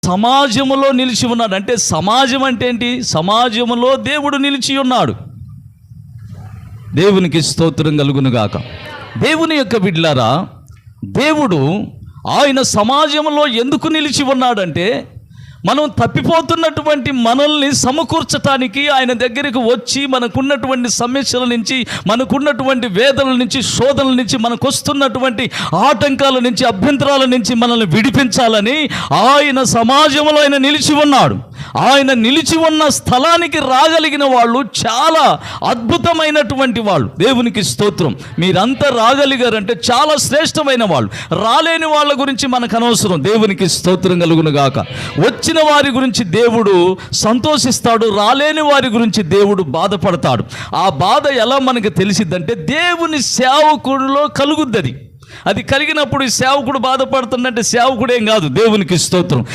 సమాజములో నిలిచి ఉన్నాడు. అంటే సమాజం అంటే ఏంటి? సమాజములో దేవుడు నిలిచి ఉన్నాడు. దేవునికి స్తోత్రం కలుగునుగాక. దేవుని యొక్క బిడ్డలారా, దేవుడు ఆయన సమాజంలో ఎందుకు నిలిచి ఉన్నాడంటే, మనం తప్పిపోతున్నటువంటి మనల్ని సమకూర్చటానికి ఆయన దగ్గరికి వచ్చి మనకున్నటువంటి సమస్యల నుంచి, మనకున్నటువంటి వేదనల నుంచి, శోధనల నుంచి, మనకు వస్తున్నటువంటి ఆటంకాల నుంచి, అభ్యంతరాల నుంచి మనల్ని విడిపించాలని ఆయన సమాజంలో ఆయన నిలిచి ఉన్నాడు. ఆయన నిలిచి ఉన్న స్థలానికి రాగలిగిన వాళ్ళు చాలా అద్భుతమైనటువంటి వాళ్ళు. దేవునికి స్తోత్రం. మీరంతా రాగలిగారంటే చాలా శ్రేష్టమైన వాళ్ళు. రాలేని వాళ్ళ గురించి మనకు అనవసరం. దేవునికి స్తోత్రం కలుగును గాక. వచ్చిన వారి గురించి దేవుడు సంతోషిస్తాడు, రాలేని వారి గురించి దేవుడు బాధపడతాడు. ఆ బాధ ఎలా మనకు తెలిసిద్దంటే, దేవుని సేవకుడిలో కలుగుద్ది. అది కలిగినప్పుడు ఈ సేవకుడు బాధపడుతుందంటే సేవకుడేం కాదు. దేవునికి స్తోత్రం.